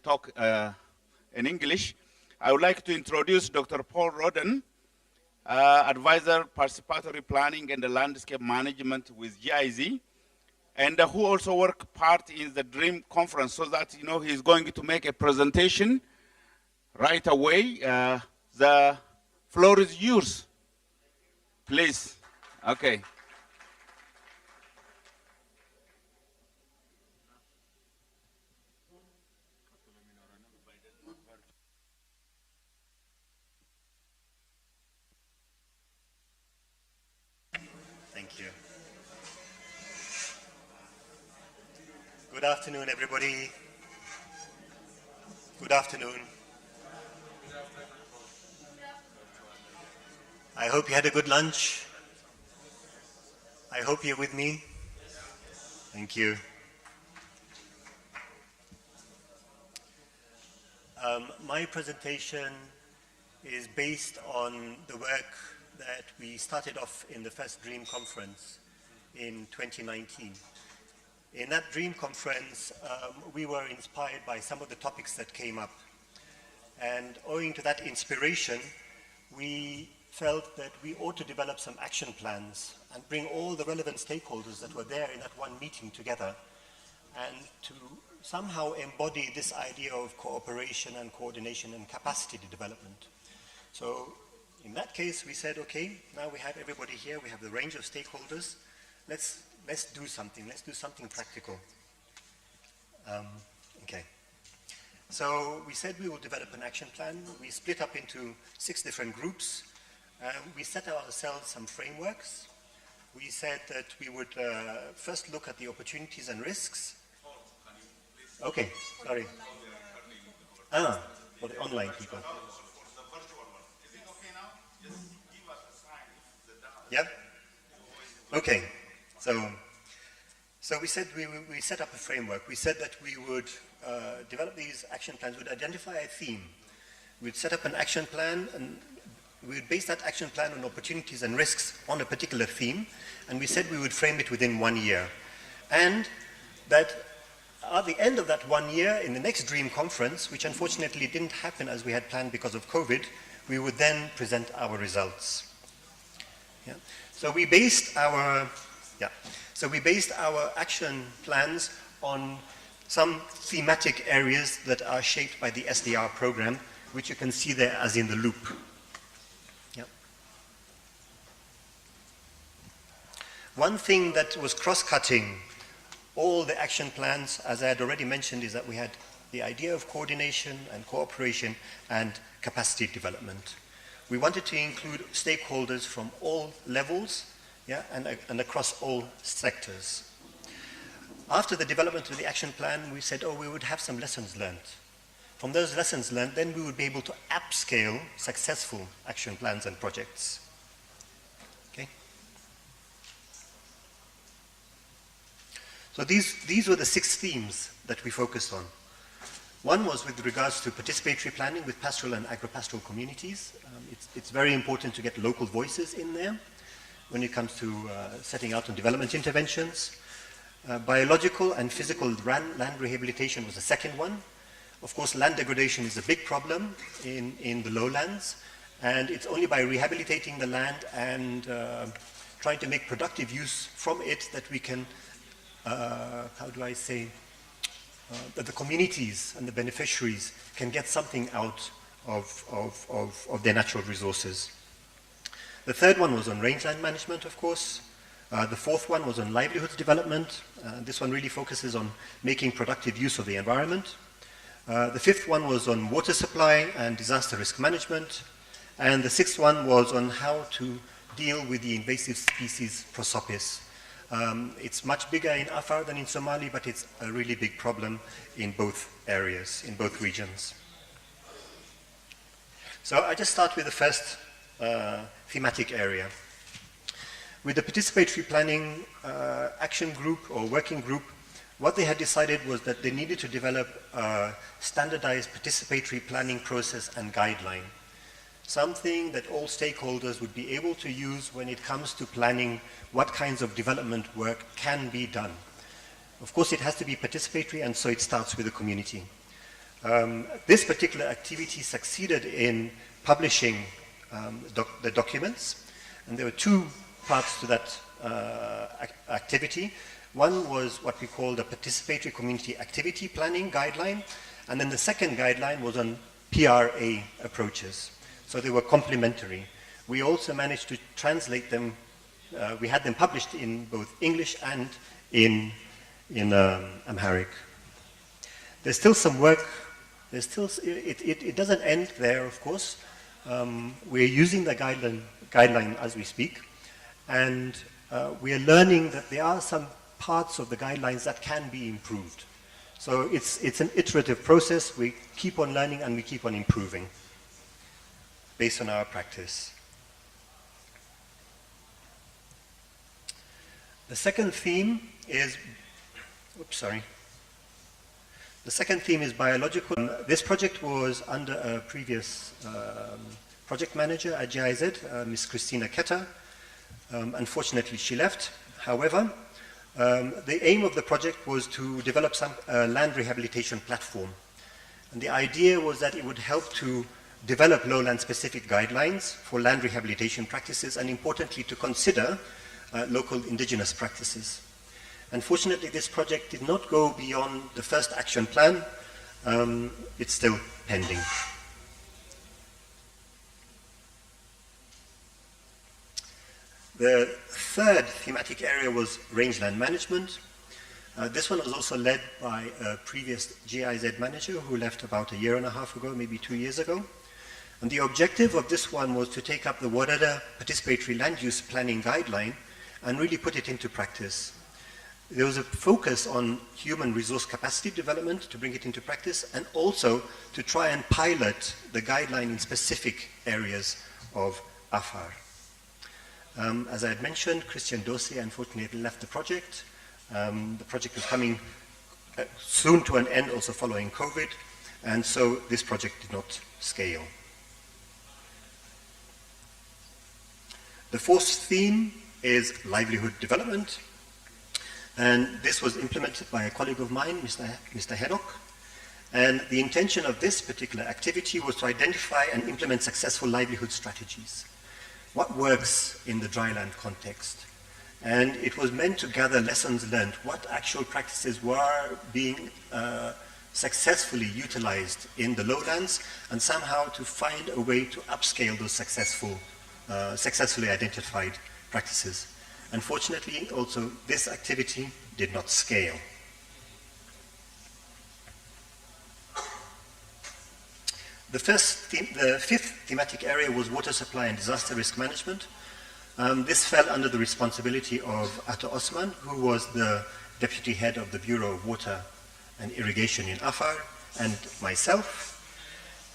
talk in English. I would like to introduce Dr. Paul Roden, advisor, participatory planning and landscape management with GIZ, and who also work part in the DREAM conference, so that he's going to make a presentation right away. The floor is yours, please. Okay. Thank you. Good afternoon, everybody. Good afternoon. I hope you had a good lunch. I hope you're with me. Thank you. My presentation is based on the work that we started off in the first DREAM conference in 2019. In that DREAM conference, we were inspired by some of the topics that came up. And owing to that inspiration, we felt that we ought to develop some action plans and bring all the relevant stakeholders that were there in that one meeting together, and to somehow embody this idea of cooperation and coordination and capacity development. So in that case, we said, okay, now we have everybody here, we have the range of stakeholders, let's do something practical. Okay. So we said we will develop an action plan. We split up into 6 different groups. We set ourselves some frameworks. We said that we would first look at the opportunities and risks. Okay, sorry. For the online people. Yep. Okay. So we said we set up a framework. We said that we would develop these action plans. We'd identify a theme. We'd set up an action plan, and we'd base that action plan on opportunities and risks on a particular theme. And we said we would frame it within 1 year. And that at the end of that 1 year, in the next DREAM conference, which unfortunately didn't happen as we had planned because of COVID, we would then present our results. Yeah. So we based our action plans on some thematic areas that are shaped by the SDR program, which you can see there as in the loop. Yeah. One thing that was cross-cutting all the action plans, as I had already mentioned, is that we had the idea of coordination and cooperation and capacity development. We wanted to include stakeholders from all levels, yeah, and across all sectors. After the development of the action plan, we said, we would have some lessons learned. From those lessons learned, then we would be able to upscale successful action plans and projects. Okay? So these were the 6 themes that we focused on. One was with regards to participatory planning with pastoral and agro-pastoral communities. It's very important to get local voices in there when it comes to setting out on development interventions. Biological and physical land rehabilitation was the second one. Of course, land degradation is a big problem in the lowlands, and it's only by rehabilitating the land and trying to make productive use from it that we can, that the communities and the beneficiaries can get something out of their natural resources. The third one was on rangeland management, of course. The fourth one was on livelihoods development. This one really focuses on making productive use of the environment. The fifth one was on water supply and disaster risk management. And the sixth one was on how to deal with the invasive species Prosopis. It's much bigger in Afar than in Somali, but it's a really big problem in both areas, in both regions. So I just start with the first thematic area. With the participatory planning action group or working group, what they had decided was that they needed to develop a standardized participatory planning process and guideline. Something that all stakeholders would be able to use when it comes to planning what kinds of development work can be done. Of course, it has to be participatory, and so it starts with the community. This particular activity succeeded in publishing the documents, and there were two parts to that activity. One was what we call the Participatory Community Activity Planning Guideline, and then the second guideline was on PRA approaches. So they were complementary. We also managed to translate them. We had them published in both English and in Amharic. There's still some work. There's still, it doesn't end there, of course. We're using the guideline as we speak, and we are learning that there are some parts of the guidelines that can be improved. So it's an iterative process. We keep on learning and we keep on improving based on our practice. The second theme is, The second theme is biological. This project was under a previous project manager at GIZ, Ms. Christina Ketter. Unfortunately, she left. However, the aim of the project was to develop some land rehabilitation platform. And the idea was that it would help to develop lowland-specific guidelines for land rehabilitation practices, and importantly, to consider local indigenous practices. Unfortunately, this project did not go beyond the first action plan. It's still pending. The third thematic area was rangeland management. This one was also led by a previous GIZ manager who left about a year and a half ago, maybe 2 years ago. And the objective of this one was to take up the Warada Participatory Land Use Planning Guideline and really put it into practice. There was a focus on human resource capacity development to bring it into practice, and also to try and pilot the guideline in specific areas of Afar. As I had mentioned, Christian Dossier unfortunately left the project. The project was coming soon to an end, also following COVID, and so this project did not scale. The fourth theme is livelihood development, and this was implemented by a colleague of mine, Mr. Hedok. And the intention of this particular activity was to identify and implement successful livelihood strategies. What works in the dryland context? And it was meant to gather lessons learned, what actual practices were being successfully utilized in the lowlands, and somehow to find a way to upscale those successfully identified practices. Unfortunately, also, this activity did not scale. The fifth thematic area was water supply and disaster risk management. This fell under the responsibility of Atta Osman, who was the deputy head of the Bureau of Water and Irrigation in Afar, and myself.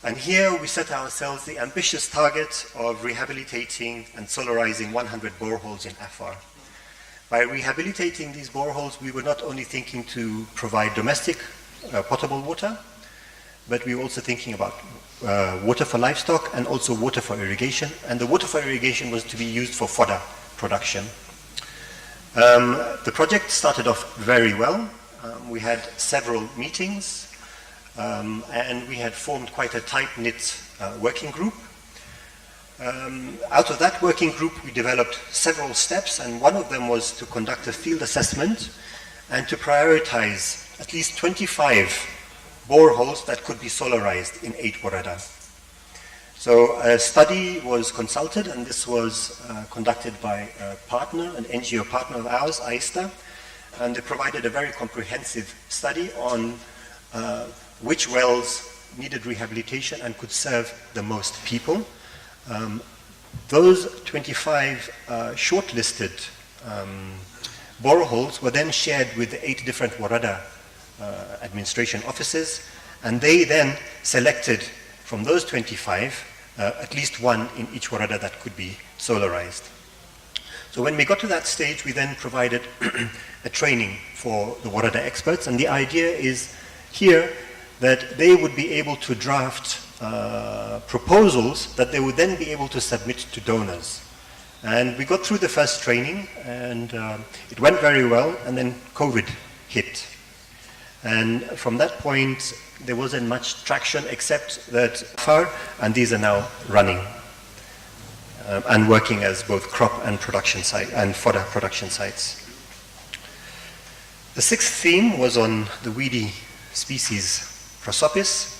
And here we set ourselves the ambitious target of rehabilitating and solarizing 100 boreholes in Afar. By rehabilitating these boreholes, we were not only thinking to provide domestic potable water, but we were also thinking about water for livestock and also water for irrigation. And the water for irrigation was to be used for fodder production. The project started off very well. We had several meetings, and we had formed quite a tight-knit working group. Out of that working group, we developed several steps, and one of them was to conduct a field assessment and to prioritize at least 25 boreholes that could be solarized in 8 warada. So a study was consulted, and this was conducted by a partner, an NGO partner of ours, AISTA, and they provided a very comprehensive study on which wells needed rehabilitation and could serve the most people. Those 25 shortlisted boreholes were then shared with the 8 different warada administration offices, and they then selected from those 25 at least one in each warada that could be solarized. So when we got to that stage, we then provided a training for the warada experts, and the idea is here that they would be able to draft proposals that they would then be able to submit to donors. And we got through the first training, and it went very well, and then COVID hit. And from that point, there wasn't much traction except that far, and these are now running and working as both crop and production site and fodder production sites. The sixth theme was on the weedy species Prosopis.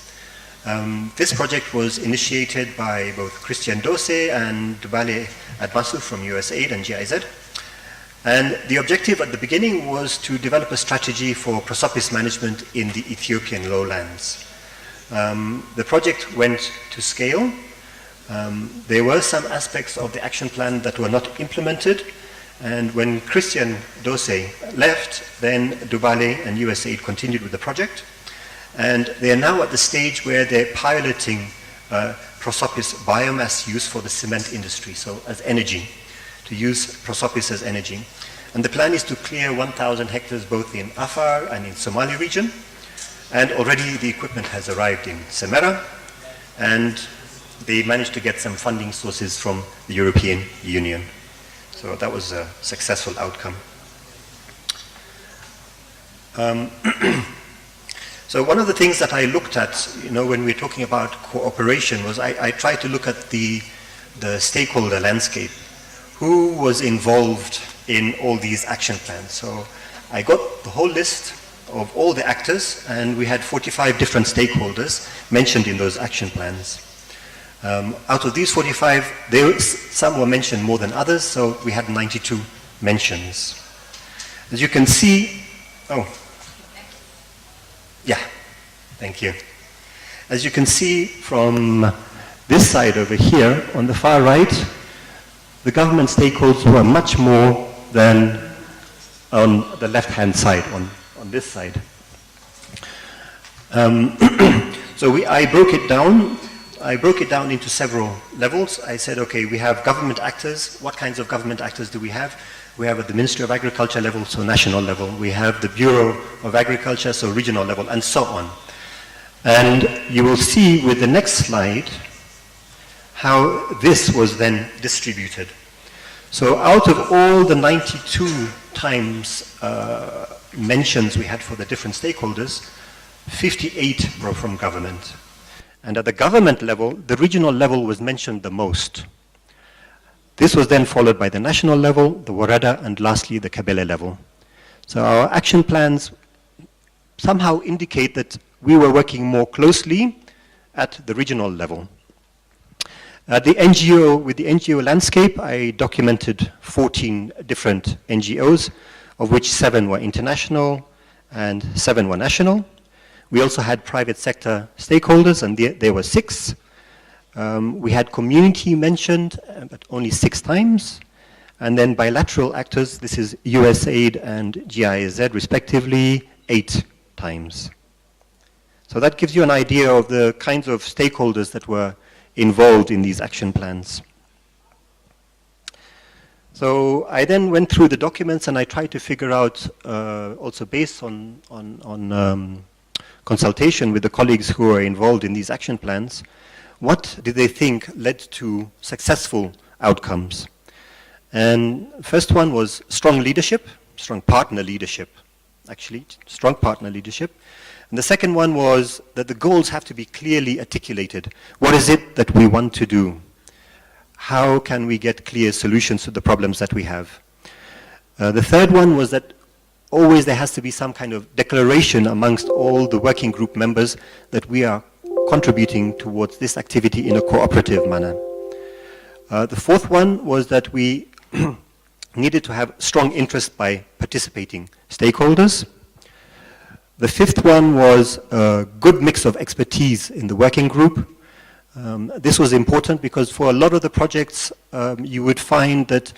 This project was initiated by both Christian Dose and Dubale Admasu from USAID and GIZ. And the objective at the beginning was to develop a strategy for Prosopis management in the Ethiopian lowlands. The project went to scale. There were some aspects of the action plan that were not implemented. And when Christian Dose left, then Dubale and USAID continued with the project. And they are now at the stage where they're piloting Prosopis biomass use for the cement industry, so as energy, to use Prosopis as energy. And the plan is to clear 1,000 hectares both in Afar and in Somali region. And already the equipment has arrived in Semera, and they managed to get some funding sources from the European Union. So that was a successful outcome. So one of the things that I looked at, when we're talking about cooperation, was I tried to look at the stakeholder landscape. Who was involved in all these action plans? So I got the whole list of all the actors, and we had 45 different stakeholders mentioned in those action plans. Out of these 45, some were mentioned more than others, so we had 92 mentions. As you can see, thank you. As you can see from this side over here, on the far right, the government stakeholders were much more than on the left-hand side, on this side. So I broke it down. I broke it down into several levels. I said, okay, we have government actors. What kinds of government actors do we have? We have at the Ministry of Agriculture level, so national level. We have the Bureau of Agriculture, so regional level, and so on. And you will see with the next slide how this was then distributed. So out of all the 92 times mentions we had for the different stakeholders, 58 were from government. And at the government level, the regional level was mentioned the most. This was then followed by the national level, the Warada, and lastly the Kabele level. So our action plans somehow indicate that we were working more closely at the regional level. With the NGO landscape, I documented 14 different NGOs, of which 7 were international and 7 were national. We also had private sector stakeholders, and there were 6. We had community mentioned, but only 6 times. And then bilateral actors, this is USAID and GIZ respectively, 8 times. So that gives you an idea of the kinds of stakeholders that were involved in these action plans. So I then went through the documents and I tried to figure out, also based on consultation with the colleagues who are involved in these action plans, what did they think led to successful outcomes? And first one was strong leadership, strong partner leadership, actually, strong partner leadership. And the second one was that the goals have to be clearly articulated. What is it that we want to do? How can we get clear solutions to the problems that we have? The third one was that always there has to be some kind of declaration amongst all the working group members that we are contributing towards this activity in a cooperative manner. The fourth one was that we needed to have strong interest by participating stakeholders. The fifth one was a good mix of expertise in the working group. This was important because for a lot of the projects, you would find that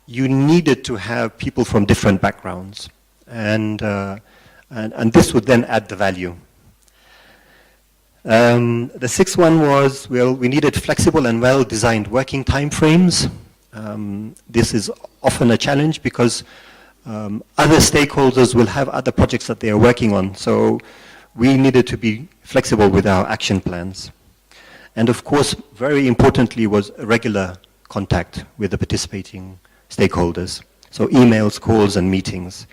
you needed to have people from different backgrounds. And this would then add the value. The sixth one was, well, we needed flexible and well-designed working timeframes. This is often a challenge because other stakeholders will have other projects that they are working on. So we needed to be flexible with our action plans. And of course, very importantly was regular contact with the participating stakeholders. So emails, calls, and meetings.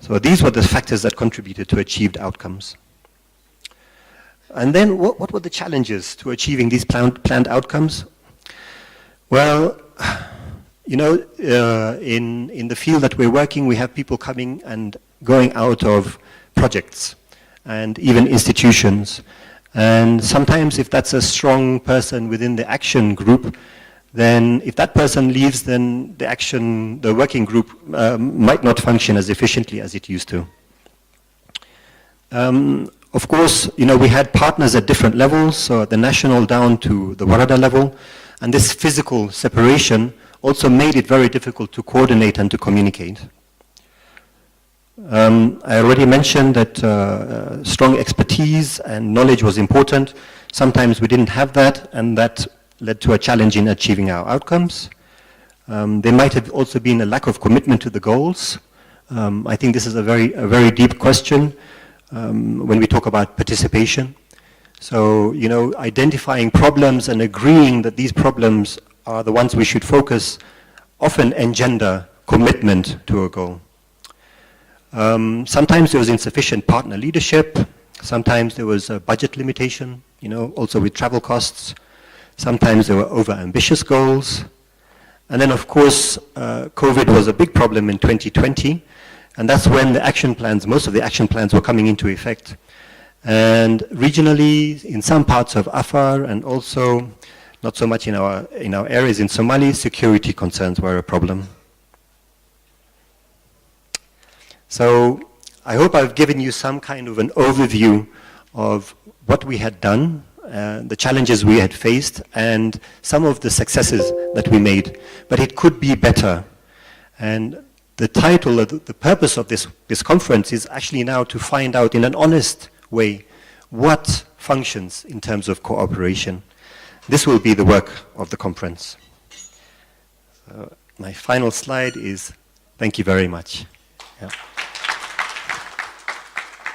So these were the factors that contributed to achieved outcomes. And then what were the challenges to achieving these planned outcomes? Well, you know, in the field that we're working, we have people coming and going out of projects and even institutions. And sometimes if that's a strong person within the action group, then if that person leaves, then the working group might not function as efficiently as it used to. Of course, you know, we had partners at different levels, so at the national down to the Warada level, and this physical separation also made it very difficult to coordinate and to communicate. I already mentioned that strong expertise and knowledge was important. Sometimes we didn't have that, and that led to a challenge in achieving our outcomes. There might have also been a lack of commitment to the goals. I think this is a very deep question when we talk about participation. So, you know, identifying problems and agreeing that these problems are the ones we should focus often engender commitment to a goal. Sometimes there was insufficient partner leadership. Sometimes there was a budget limitation, you know, also with travel costs. Sometimes there were over-ambitious goals. And then, of course, COVID was a big problem in 2020. And that's when the action plans, most of the action plans were coming into effect. And regionally, in some parts of Afar, and also not so much in our areas in Somali, security concerns were a problem. So I hope I've given you some kind of an overview of what we had done, the challenges we had faced, and some of the successes that we made. But it could be better. And the title, the purpose of this conference is actually now to find out in an honest way what functions in terms of cooperation. This will be the work of the conference. So my final slide is thank you very much. Yeah.